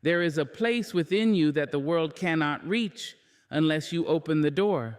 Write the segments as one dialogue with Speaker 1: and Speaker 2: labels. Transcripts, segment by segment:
Speaker 1: There is a place within you that the world cannot reach unless you open the door.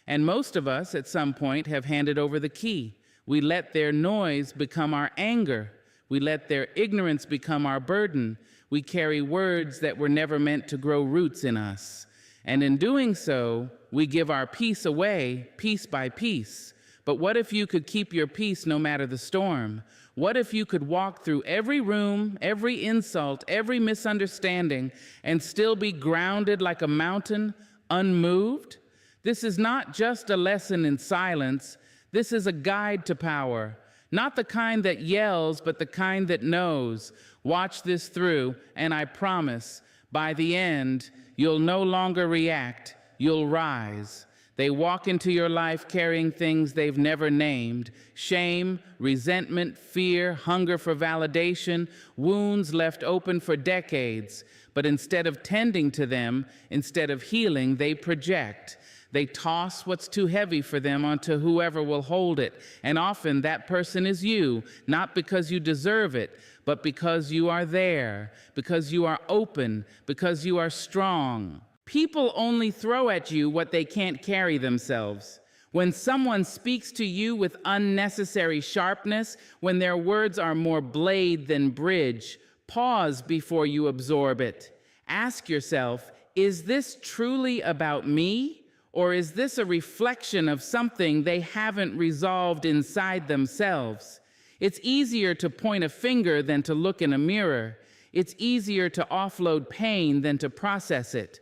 Speaker 1: And most of us, at some point, have handed over the key. We let their noise become our anger. We let their ignorance become our burden. We carry words that were never meant to grow roots in us. And in doing so, we give our peace away, piece by piece. But what if you could keep your peace no matter the storm? What if you could walk through every room, every insult, every misunderstanding, and still be grounded like a mountain, unmoved? This is not just a lesson in silence. This is a guide to power. Not the kind that yells, but the kind that knows. Watch this through, and I promise, by the end, you'll no longer react, you'll rise. They walk into your life carrying things they've never named: shame, resentment, fear, hunger for validation, wounds left open for decades. But instead of tending to them, instead of healing, they project. They toss what's too heavy for them onto whoever will hold it. And often that person is you, not because you deserve it, but because you are there, because you are open, because you are strong. People only throw at you what they can't carry themselves. When someone speaks to you with unnecessary sharpness, when their words are more blade than bridge, pause before you absorb it. Ask yourself, is this truly about me? Or is this a reflection of something they haven't resolved inside themselves? It's easier to point a finger than to look in a mirror. It's easier to offload pain than to process it.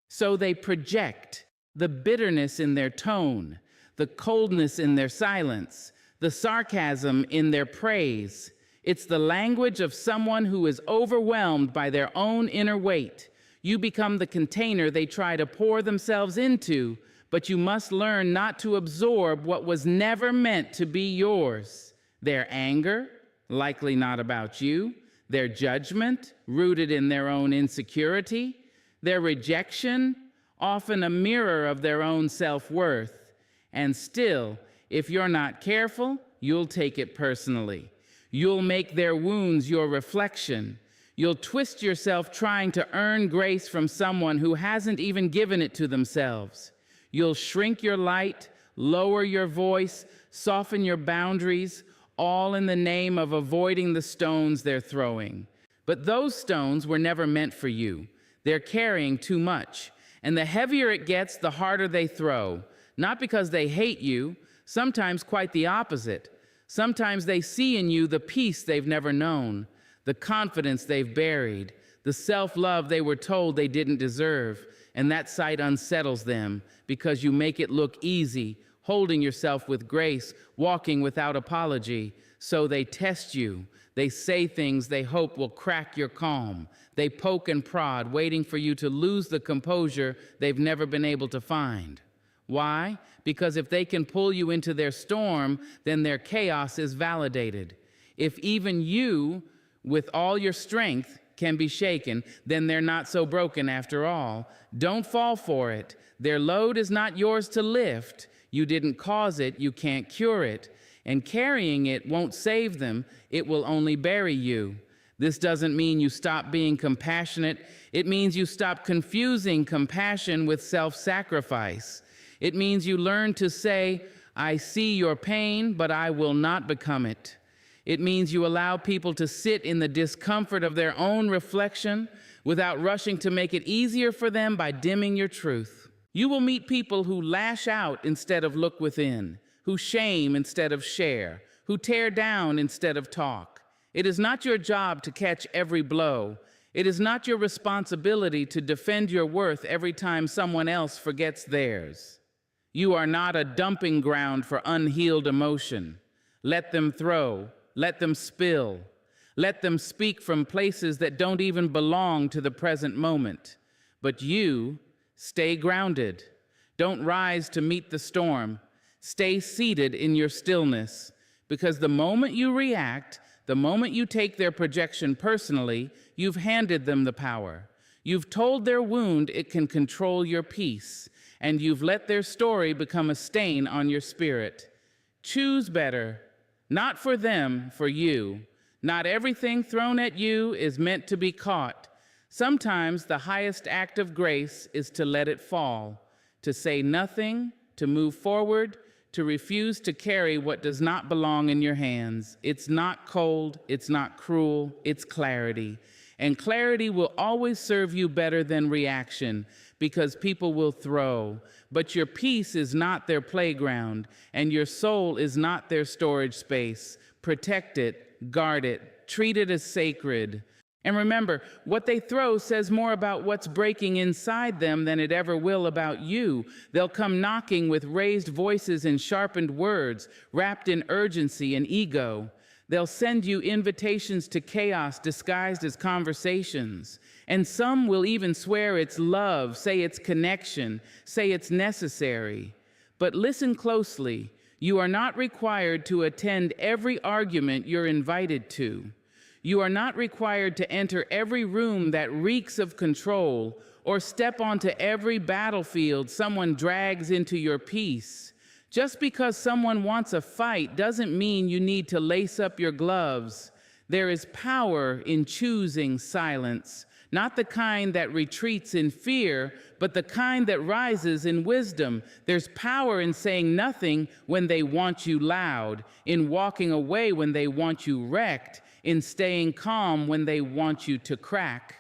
Speaker 1: So they project the bitterness in their tone, the coldness in their silence, the sarcasm in their praise. It's the language of someone who is overwhelmed by their own inner weight. You become the container they try to pour themselves into, but you must learn not to absorb what was never meant to be yours. Their anger, likely not about you. Their judgment, rooted in their own insecurity. Their rejection, often a mirror of their own self-worth. And still, if you're not careful, you'll take it personally. You'll make their wounds your reflection. You'll twist yourself trying to earn grace from someone who hasn't even given it to themselves. You'll shrink your light, lower your voice, soften your boundaries, all in the name of avoiding the stones they're throwing. But those stones were never meant for you. They're carrying too much. And the heavier it gets, the harder they throw. Not because they hate you, sometimes quite the opposite. Sometimes they see in you the peace they've never known, the confidence they've buried, the self-love they were told they didn't deserve, and that sight unsettles them because you make it look easy, holding yourself with grace, walking without apology. So they test you. They say things they hope will crack your calm. They poke and prod, waiting for you to lose the composure they've never been able to find. Why? Because if they can pull you into their storm, then their chaos is validated. If even you, with all your strength, can be shaken, then they're not so broken after all. Don't fall for it. Their load is not yours to lift. You didn't cause it, you can't cure it. And carrying it won't save them, it will only bury you. This doesn't mean you stop being compassionate. It means you stop confusing compassion with self-sacrifice. It means you learn to say, I see your pain, but I will not become it. It means you allow people to sit in the discomfort of their own reflection without rushing to make it easier for them by dimming your truth. You will meet people who lash out instead of look within, who shame instead of share, who tear down instead of talk. It is not your job to catch every blow. It is not your responsibility to defend your worth every time someone else forgets theirs. You are not a dumping ground for unhealed emotion. Let them throw. Let them spill. Let them speak from places that don't even belong to the present moment. But you, stay grounded. Don't rise to meet the storm. Stay seated in your stillness. Because the moment you react, the moment you take their projection personally, you've handed them the power. You've told their wound it can control your peace. And you've let their story become a stain on your spirit. Choose better. Not for them, for you. Not everything thrown at you is meant to be caught. Sometimes the highest act of grace is to let it fall, to say nothing, to move forward, to refuse to carry what does not belong in your hands. It's not cold, it's not cruel, it's clarity. And clarity will always serve you better than reaction, because people will throw. But your peace is not their playground, and your soul is not their storage space. Protect it, guard it, treat it as sacred. And remember, what they throw says more about what's breaking inside them than it ever will about you. They'll come knocking with raised voices and sharpened words, wrapped in urgency and ego. They'll send you invitations to chaos disguised as conversations. And some will even swear it's love, say it's connection, say it's necessary. But listen closely. You are not required to attend every argument you're invited to. You are not required to enter every room that reeks of control or step onto every battlefield someone drags into your peace. Just because someone wants a fight doesn't mean you need to lace up your gloves. There is power in choosing silence, not the kind that retreats in fear, but the kind that rises in wisdom. There's power in saying nothing when they want you loud, in walking away when they want you wrecked, in staying calm when they want you to crack.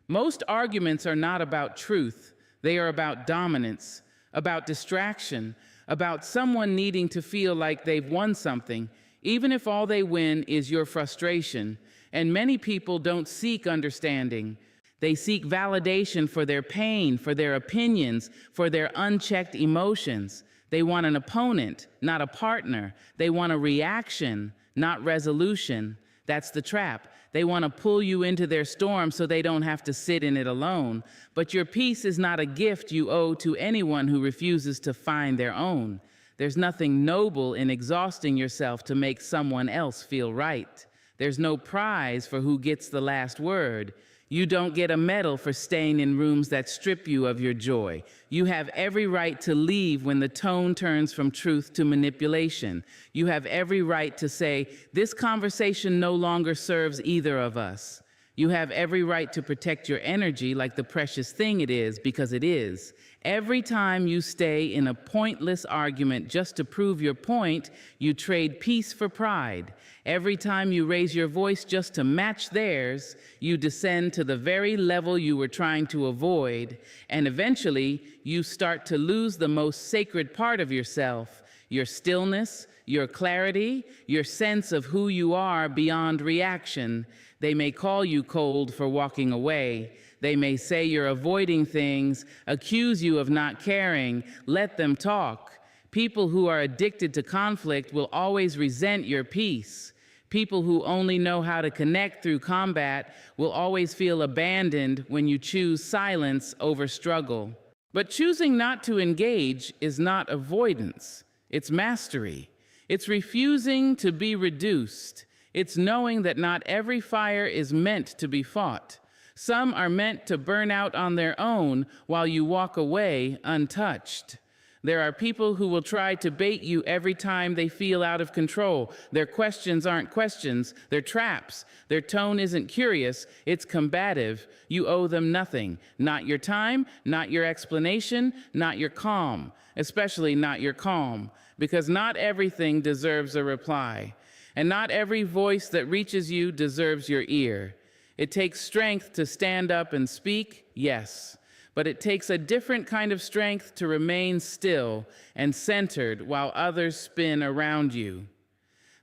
Speaker 1: Most arguments are not about truth. They are about dominance, about distraction, about someone needing to feel like they've won something, even if all they win is your frustration. And many people don't seek understanding. They seek validation for their pain, for their opinions, for their unchecked emotions. They want an opponent, not a partner. They want a reaction, not resolution. That's the trap. They want to pull you into their storm so they don't have to sit in it alone. But your peace is not a gift you owe to anyone who refuses to find their own. There's nothing noble in exhausting yourself to make someone else feel right. There's no prize for who gets the last word. You don't get a medal for staying in rooms that strip you of your joy. You have every right to leave when the tone turns from truth to manipulation. You have every right to say, this conversation no longer serves either of us. You have every right to protect your energy like the precious thing it is, because it is. Every time you stay in a pointless argument just to prove your point, you trade peace for pride. Every time you raise your voice just to match theirs, you descend to the very level you were trying to avoid, and eventually you start to lose the most sacred part of yourself, your stillness, your clarity, your sense of who you are beyond reaction. They may call you cold for walking away. They may say you're avoiding things, accuse you of not caring. Let them talk. People who are addicted to conflict will always resent your peace. People who only know how to connect through combat will always feel abandoned when you choose silence over struggle. But choosing not to engage is not avoidance. It's mastery. It's refusing to be reduced. It's knowing that not every fire is meant to be fought. Some are meant to burn out on their own while you walk away untouched. There are people who will try to bait you every time they feel out of control. Their questions aren't questions, they're traps. Their tone isn't curious, it's combative. You owe them nothing. Not your time, not your explanation, not your calm. Especially not your calm. Because not everything deserves a reply. And not every voice that reaches you deserves your ear. It takes strength to stand up and speak, yes. But it takes a different kind of strength to remain still and centered while others spin around you.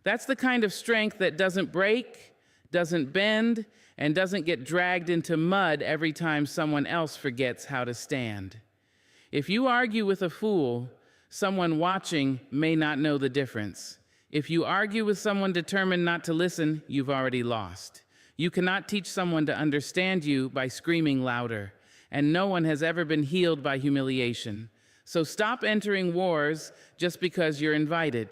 Speaker 1: That's the kind of strength that doesn't break, doesn't bend, and doesn't get dragged into mud every time someone else forgets how to stand. If you argue with a fool, someone watching may not know the difference. If you argue with someone determined not to listen, you've already lost. You cannot teach someone to understand you by screaming louder, and no one has ever been healed by humiliation. So stop entering wars just because you're invited.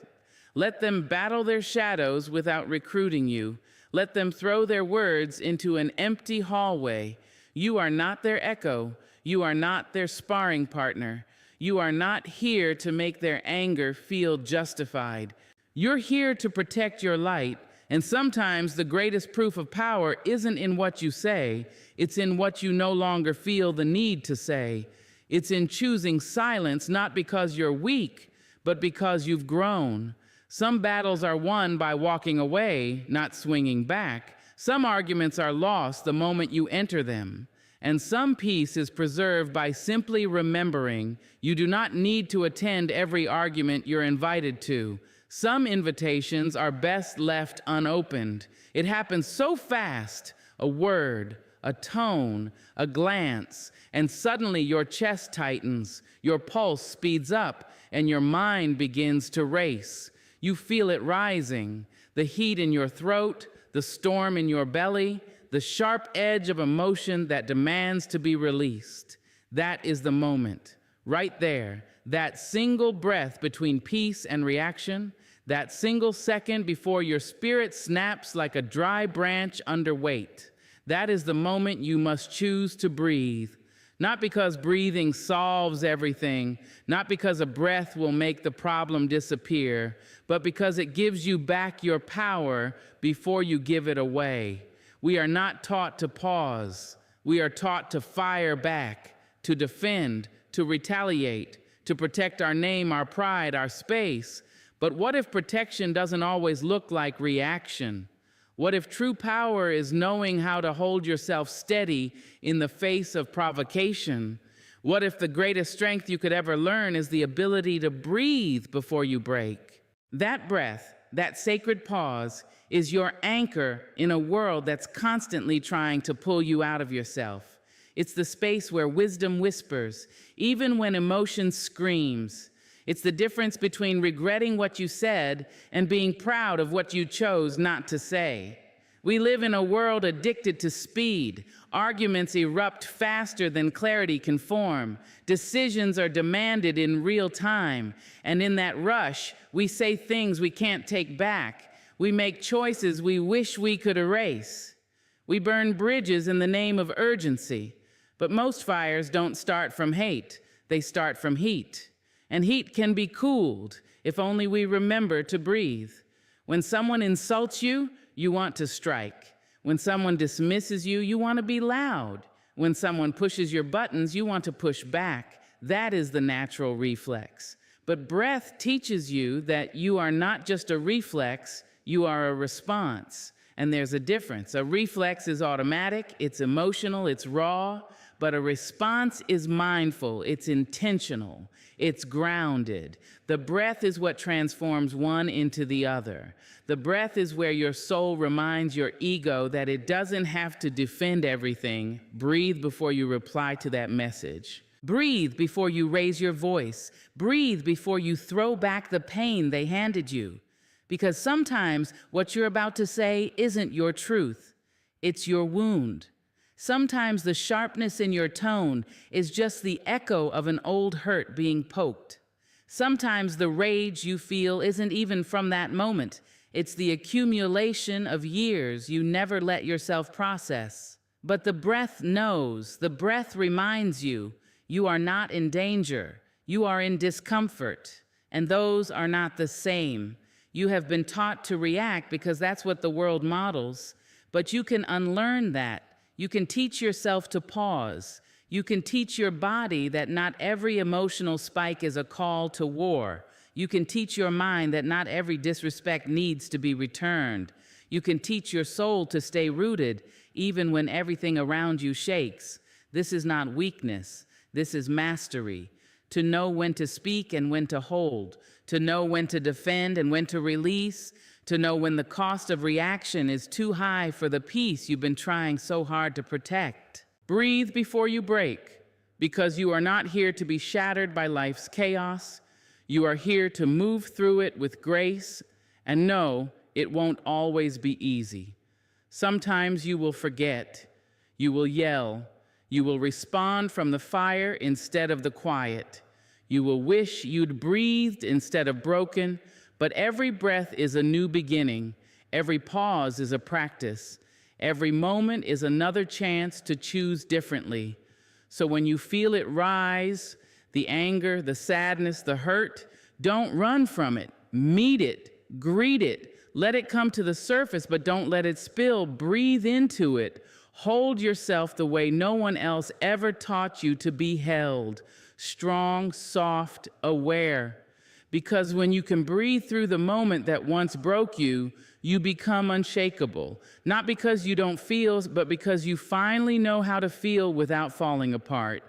Speaker 1: Let them battle their shadows without recruiting you. Let them throw their words into an empty hallway. You are not their echo. You are not their sparring partner. You are not here to make their anger feel justified. You're here to protect your light, And sometimes the greatest proof of power isn't in what you say, it's in what you no longer feel the need to say. It's in choosing silence, not because you're weak, but because you've grown. Some battles are won by walking away, not swinging back. Some arguments are lost the moment you enter them. And some peace is preserved by simply remembering you do not need to attend every argument you're invited to. Some invitations are best left unopened. It happens so fast, a word, a tone, a glance, and suddenly your chest tightens, your pulse speeds up, and your mind begins to race. You feel it rising, the heat in your throat, the storm in your belly, the sharp edge of emotion that demands to be released. That is the moment, right there, that single breath between peace and reaction, that single second before your spirit snaps like a dry branch under weight. That is the moment you must choose to breathe. Not because breathing solves everything, not because a breath will make the problem disappear, but because it gives you back your power before you give it away. We are not taught to pause. We are taught to fire back, to defend, to retaliate, to protect our name, our pride, our space. But what if protection doesn't always look like reaction? What if true power is knowing how to hold yourself steady in the face of provocation? What if the greatest strength you could ever learn is the ability to breathe before you break? That breath, that sacred pause, is your anchor in a world that's constantly trying to pull you out of yourself. It's the space where wisdom whispers, even when emotion screams. It's the difference between regretting what you said and being proud of what you chose not to say. We live in a world addicted to speed. Arguments erupt faster than clarity can form. Decisions are demanded in real time. And in that rush, we say things we can't take back. We make choices we wish we could erase. We burn bridges in the name of urgency. But most fires don't start from hate. They start from heat. And heat can be cooled if only we remember to breathe. When someone insults you, you want to strike. When someone dismisses you, you want to be loud. When someone pushes your buttons, you want to push back. That is the natural reflex. But breath teaches you that you are not just a reflex, you are a response. And there's a difference. A reflex is automatic, it's emotional, it's raw, but a response is mindful, it's intentional, it's grounded. The breath is what transforms one into the other. The breath is where your soul reminds your ego that it doesn't have to defend everything. Breathe before you reply to that message. Breathe before you raise your voice. Breathe before you throw back the pain they handed you. Because sometimes what you're about to say isn't your truth, it's your wound. Sometimes the sharpness in your tone is just the echo of an old hurt being poked. Sometimes the rage you feel isn't even from that moment. It's the accumulation of years you never let yourself process. But the breath knows, the breath reminds you, you are not in danger, you are in discomfort, and those are not the same. You have been taught to react because that's what the world models, but you can unlearn that. You can teach yourself to pause. You can teach your body that not every emotional spike is a call to war. You can teach your mind that not every disrespect needs to be returned. You can teach your soul to stay rooted even when everything around you shakes. This is not weakness. This is mastery. To know when to speak and when to hold. To know when to defend and when to release. To know when the cost of reaction is too high for the peace you've been trying so hard to protect. Breathe before you break, because you are not here to be shattered by life's chaos. You are here to move through it with grace, and know it won't always be easy. Sometimes you will forget, you will yell, you will respond from the fire instead of the quiet. You will wish you'd breathed instead of broken, but every breath is a new beginning. Every pause is a practice. Every moment is another chance to choose differently. So when you feel it rise, the anger, the sadness, the hurt, don't run from it. Meet it, greet it, Let it come to the surface, but don't let it spill. Breathe into it. Hold yourself the way no one else ever taught you to be held. Strong, soft, aware. Because when you can breathe through the moment that once broke you, you become unshakable. Not because you don't feel, but because you finally know how to feel without falling apart.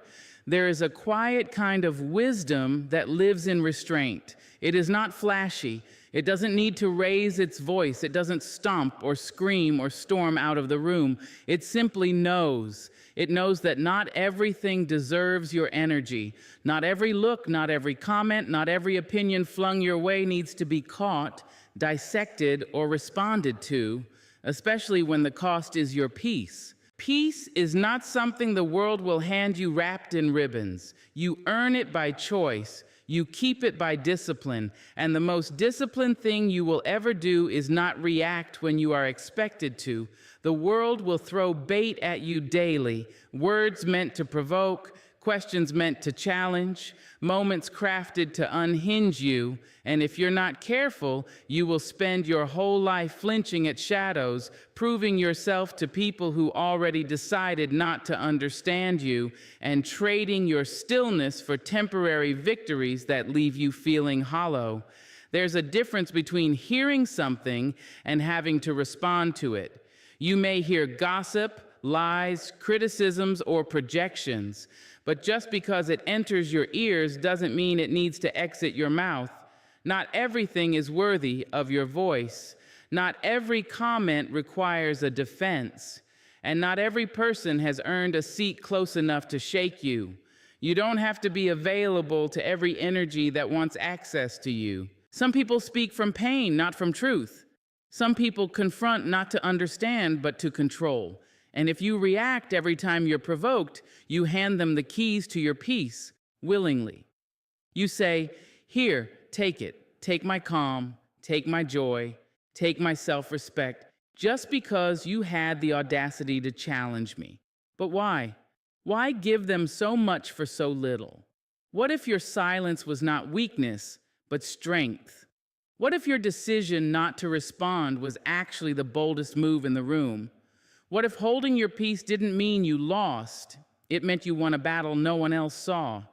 Speaker 1: There is a quiet kind of wisdom that lives in restraint. It is not flashy. It doesn't need to raise its voice. It doesn't stomp or scream or storm out of the room. It simply knows. It knows that not everything deserves your energy. Not every look, not every comment, not every opinion flung your way needs to be caught, dissected, or responded to, especially when the cost is your peace. Peace is not something the world will hand you wrapped in ribbons. You earn it by choice. You keep it by discipline. And the most disciplined thing you will ever do is not react when you are expected to. The world will throw bait at you daily, words meant to provoke, questions meant to challenge, moments crafted to unhinge you, and if you're not careful, you will spend your whole life flinching at shadows, proving yourself to people who already decided not to understand you, and trading your stillness for temporary victories that leave you feeling hollow. There's a difference between hearing something and having to respond to it. You may hear gossip, lies, criticisms, or projections, but just because it enters your ears doesn't mean it needs to exit your mouth. Not everything is worthy of your voice. Not every comment requires a defense. And not every person has earned a seat close enough to shake you. You don't have to be available to every energy that wants access to you. Some people speak from pain, not from truth. Some people confront not to understand, but to control. And if you react every time you're provoked, you hand them the keys to your peace willingly. You say, "Here, take it. Take my calm, take my joy, take my self-respect," just because you had the audacity to challenge me. But why? Why give them so much for so little? What if your silence was not weakness, but strength? What if your decision not to respond was actually the boldest move in the room? What if holding your peace didn't mean you lost? It meant you won a battle no one else saw.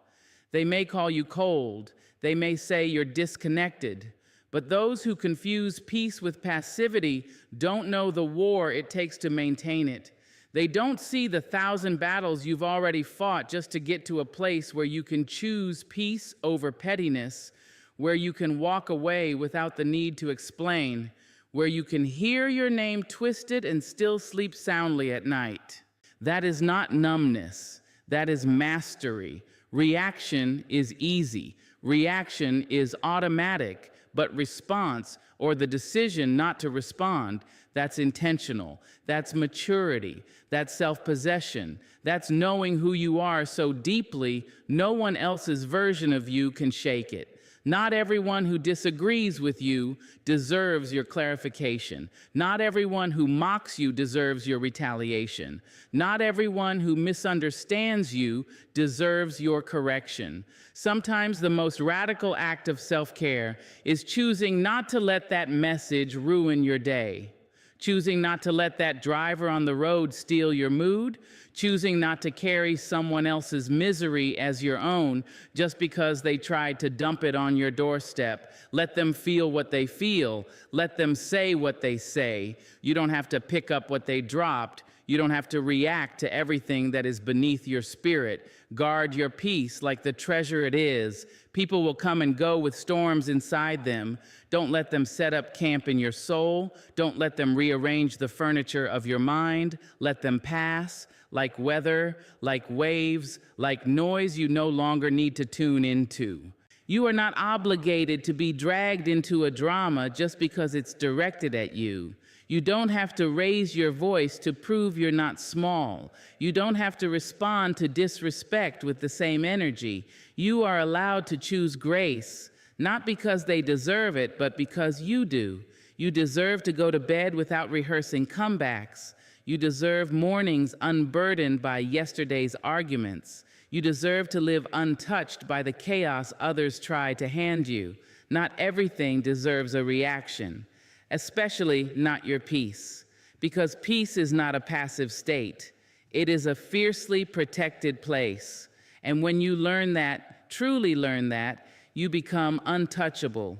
Speaker 1: They may call you cold. They may say you're disconnected. But those who confuse peace with passivity don't know the war it takes to maintain it. They don't see the 1,000 battles you've already fought just to get to a place where you can choose peace over pettiness, where you can walk away without the need to explain, where you can hear your name twisted and still sleep soundly at night. That is not numbness. That is mastery. Reaction is easy. Reaction is automatic, but response, or the decision not to respond, that's intentional. That's maturity. That's self-possession. That's knowing who you are so deeply, no one else's version of you can shake it. Not everyone who disagrees with you deserves your clarification. Not everyone who mocks you deserves your retaliation. Not everyone who misunderstands you deserves your correction. Sometimes the most radical act of self-care is choosing not to let that message ruin your day. Choosing not to let that driver on the road steal your mood, choosing not to carry someone else's misery as your own just because they tried to dump it on your doorstep. Let them feel what they feel. Let them say what they say. You don't have to pick up what they dropped. You don't have to react to everything that is beneath your spirit. Guard your peace like the treasure it is. People will come and go with storms inside them. Don't let them set up camp in your soul. Don't let them rearrange the furniture of your mind. Let them pass, like weather, like waves, like noise you no longer need to tune into. You are not obligated to be dragged into a drama just because it's directed at you. You don't have to raise your voice to prove you're not small. You don't have to respond to disrespect with the same energy. You are allowed to choose grace, not because they deserve it, but because you do. You deserve to go to bed without rehearsing comebacks. You deserve mornings unburdened by yesterday's arguments. You deserve to live untouched by the chaos others try to hand you. Not everything deserves a reaction. especially not your peace, because peace is not a passive state. It is a fiercely protected place. And when you learn that, truly learn that, you become untouchable,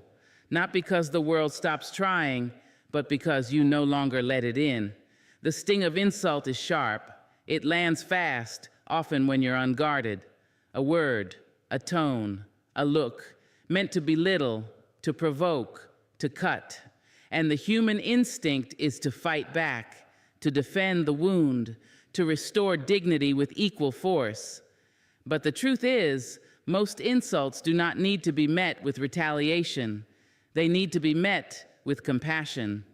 Speaker 1: not because the world stops trying, but because you no longer let it in. The sting of insult is sharp. It lands fast, often when you're unguarded. A word, a tone, a look, meant to belittle, to provoke, to cut. And the human instinct is to fight back, to defend the wound, to restore dignity with equal force. But the truth is, most insults do not need to be met with retaliation. They need to be met with compassion.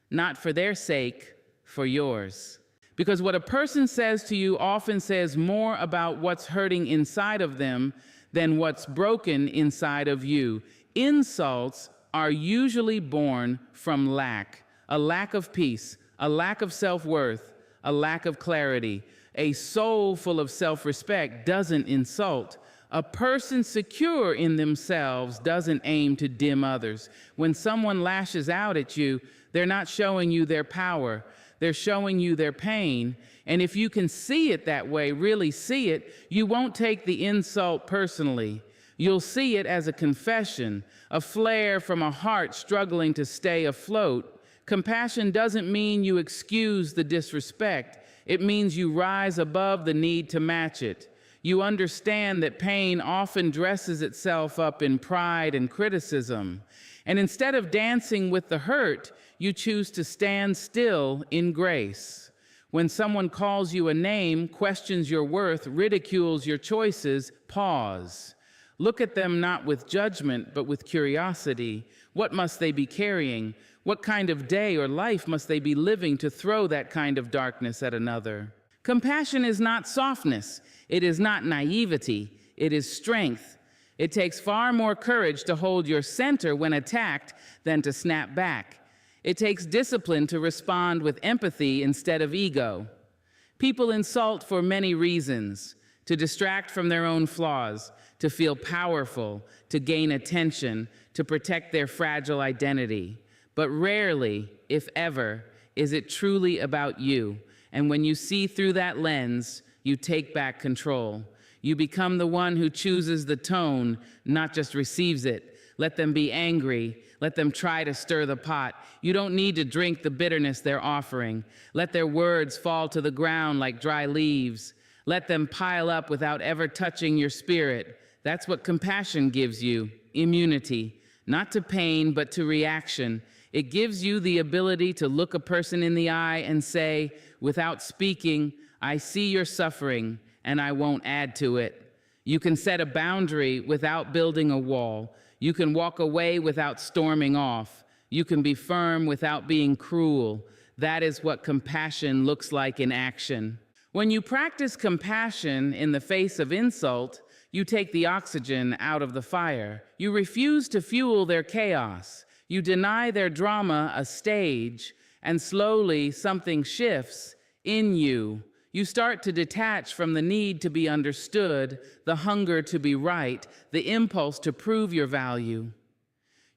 Speaker 1: Not for their sake, for yours. Because what a person says to you often says more about what's hurting inside of them than what's broken inside of you. Insults are usually born from lack, a lack of peace, a lack of self-worth, a lack of clarity. A soul full of self-respect doesn't insult. A person secure in themselves doesn't aim to dim others. When someone lashes out at you, they're not showing you their power. They're showing you their pain. And if you can see it that way, really see it, you won't take the insult personally. You'll see it as a confession, a flare from a heart struggling to stay afloat. Compassion doesn't mean you excuse the disrespect. It means you rise above the need to match it. You understand that pain often dresses itself up in pride and criticism. And instead of dancing with the hurt, you choose to stand still in grace. When someone calls you a name, questions your worth, ridicules your choices, pause. Look at them not with judgment, but with curiosity. What must they be carrying? What kind of day or life must they be living to throw that kind of darkness at another? Compassion is not softness. It is not naivety. It is strength. It takes far more courage to hold your center when attacked than to snap back. It takes discipline to respond with empathy instead of ego. People insult for many reasons: to distract from their own flaws, to feel powerful, to gain attention, to protect their fragile identity. But rarely, if ever, is it truly about you. And when you see through that lens, you take back control. You become the one who chooses the tone, not just receives it. Let them be angry. Let them try to stir the pot. You don't need to drink the bitterness they're offering. Let their words fall to the ground like dry leaves. Let them pile up without ever touching your spirit. That's what compassion gives you, immunity, not to pain, but to reaction. It gives you the ability to look a person in the eye and say, without speaking, I see your suffering, and I won't add to it. You can set a boundary without building a wall. You can walk away without storming off. You can be firm without being cruel. That is what compassion looks like in action. When you practice compassion in the face of insult, you take the oxygen out of the fire. You refuse to fuel their chaos. You deny their drama a stage, and slowly something shifts in you. You start to detach from the need to be understood, the hunger to be right, the impulse to prove your value.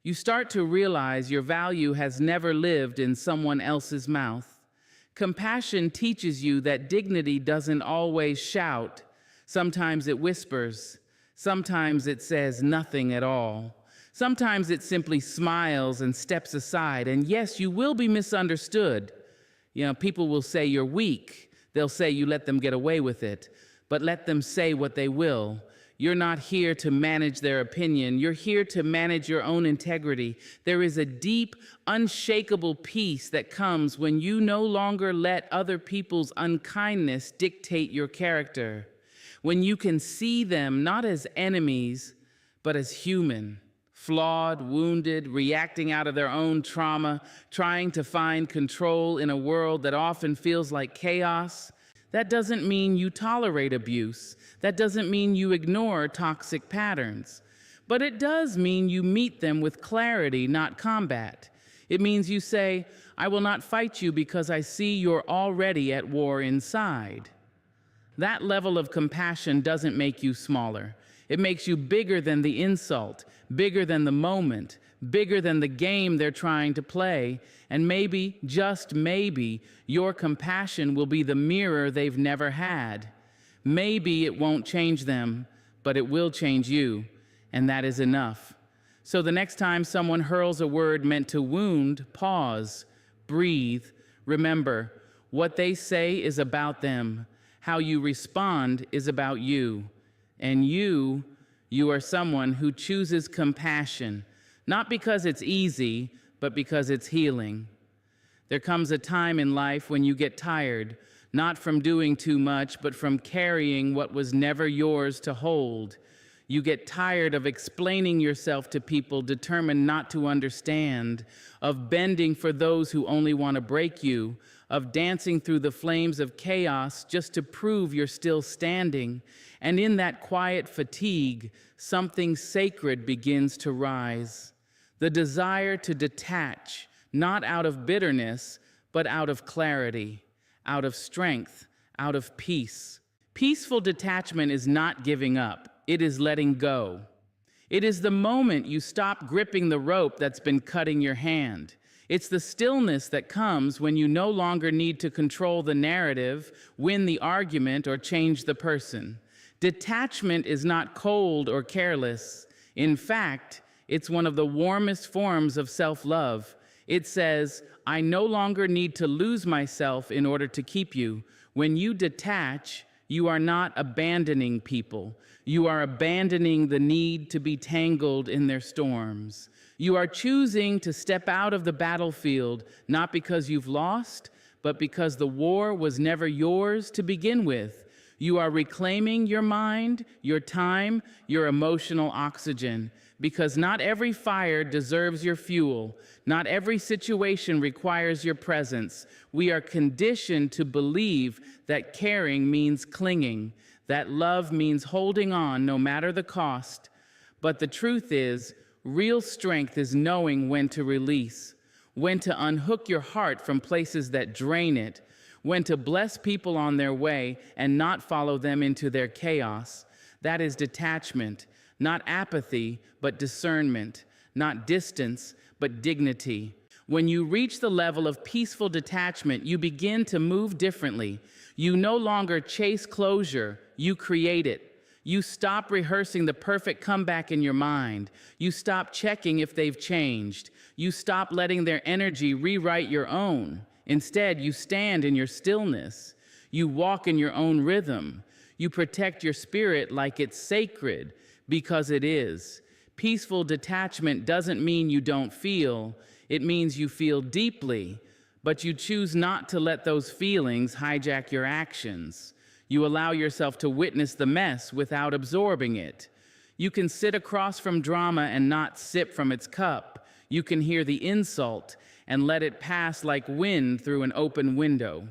Speaker 1: You start to realize your value has never lived in someone else's mouth. Compassion teaches you that dignity doesn't always shout. Sometimes it whispers. Sometimes it says nothing at all. Sometimes it simply smiles and steps aside. And yes, you will be misunderstood. People will say you're weak. They'll say you let them get away with it. But let them say what they will. You're not here to manage their opinion. You're here to manage your own integrity. There is a deep, unshakable peace that comes when you no longer let other people's unkindness dictate your character. When you can see them not as enemies, but as human. Flawed, wounded, reacting out of their own trauma, trying to find control in a world that often feels like chaos. That doesn't mean you tolerate abuse. That doesn't mean you ignore toxic patterns. But it does mean you meet them with clarity, not combat. It means you say, I will not fight you because I see you're already at war inside. That level of compassion doesn't make you smaller. It makes you bigger than the insult, bigger than the moment, bigger than the game they're trying to play, and maybe, just maybe, your compassion will be the mirror they've never had. Maybe it won't change them, but it will change you, and that is enough. So the next time someone hurls a word meant to wound, pause, breathe, remember, what they say is about them. How you respond is about you. And you are someone who chooses compassion, not because it's easy, but because it's healing. There comes a time in life when you get tired, not from doing too much, but from carrying what was never yours to hold. You get tired of explaining yourself to people determined not to understand, of bending for those who only want to break you, of dancing through the flames of chaos just to prove you're still standing. And in that quiet fatigue, something sacred begins to rise. The desire to detach, not out of bitterness, but out of clarity, out of strength, out of peace. Peaceful detachment is not giving up. It is letting go. It is the moment you stop gripping the rope that's been cutting your hand. It's the stillness that comes when you no longer need to control the narrative, win the argument, or change the person. Detachment is not cold or careless. In fact, it's one of the warmest forms of self-love. It says, I no longer need to lose myself in order to keep you. When you detach, you are not abandoning people. You are abandoning the need to be tangled in their storms. You are choosing to step out of the battlefield, not because you've lost, but because the war was never yours to begin with. You are reclaiming your mind, your time, your emotional oxygen, because not every fire deserves your fuel. Not every situation requires your presence. We are conditioned to believe that caring means clinging, that love means holding on no matter the cost. But the truth is, real strength is knowing when to release, when to unhook your heart from places that drain it, when to bless people on their way and not follow them into their chaos. That is detachment, not apathy, but discernment, not distance, but dignity. When you reach the level of peaceful detachment, you begin to move differently. You no longer chase closure, you create it. You stop rehearsing the perfect comeback in your mind. You stop checking if they've changed. You stop letting their energy rewrite your own. Instead, you stand in your stillness. You walk in your own rhythm. You protect your spirit like it's sacred, because it is. Peaceful detachment doesn't mean you don't feel. It means you feel deeply, but you choose not to let those feelings hijack your actions. You allow yourself to witness the mess without absorbing it. You can sit across from drama and not sip from its cup. You can hear the insult and let it pass like wind through an open window.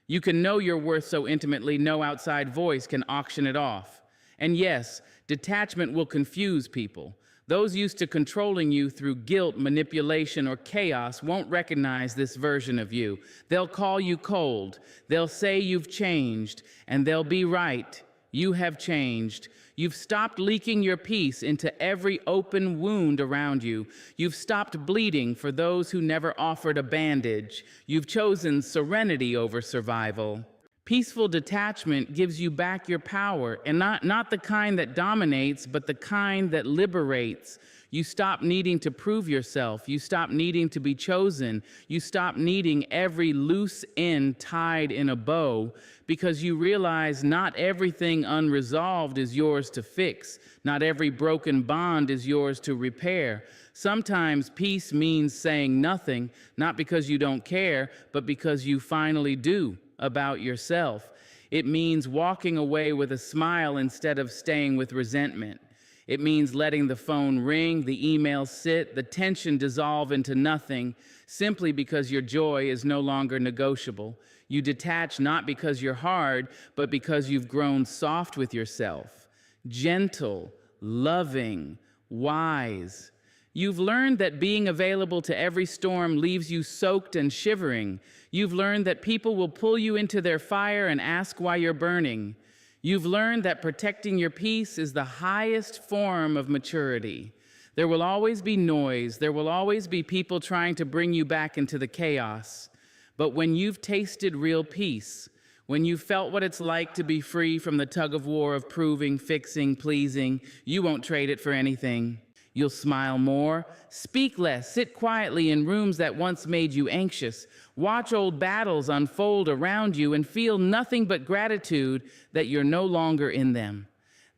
Speaker 1: You can know your worth so intimately no outside voice can auction it off. And yes, detachment will confuse people. Those used to controlling you through guilt, manipulation, or chaos won't recognize this version of you. They'll call you cold. They'll say you've changed, and they'll be right. You have changed. You've stopped leaking your peace into every open wound around you. You've stopped bleeding for those who never offered a bandage. You've chosen serenity over survival. Peaceful detachment gives you back your power, and not the kind that dominates, but the kind that liberates. You stop needing to prove yourself. You stop needing to be chosen. You stop needing every loose end tied in a bow, because you realize not everything unresolved is yours to fix. Not every broken bond is yours to repair. Sometimes peace means saying nothing, not because you don't care, but because you finally do about yourself. It means walking away with a smile instead of staying with resentment. It means letting the phone ring, the email sit, the tension dissolve into nothing, simply because your joy is no longer negotiable. You detach not because you're hard, but because you've grown soft with yourself, gentle, loving, wise. You've learned that being available to every storm leaves you soaked and shivering. You've learned that people will pull you into their fire and ask why you're burning. You've learned that protecting your peace is the highest form of maturity, There will always be noise. There will always be people trying to bring you back into the chaos. But when you've tasted real peace, when you felt what it's like to be free from the tug of war of proving, fixing, pleasing, you won't trade it for anything. You'll smile more, speak less, sit quietly in rooms that once made you anxious, watch old battles unfold around you, and feel nothing but gratitude that you're no longer in them.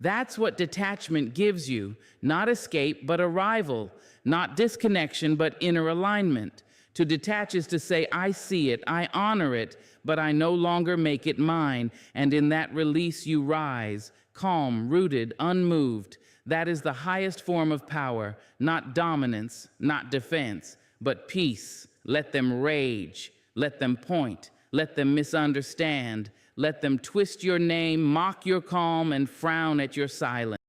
Speaker 1: That's what detachment gives you, not escape, but arrival, not disconnection, but inner alignment. To detach is to say, I see it, I honor it, but I no longer make it mine. And in that release you rise, calm, rooted, unmoved. That is the highest form of power, not dominance, not defense, but peace. Let them rage, let them point, let them misunderstand, let them twist your name, mock your calm, and frown at your silence.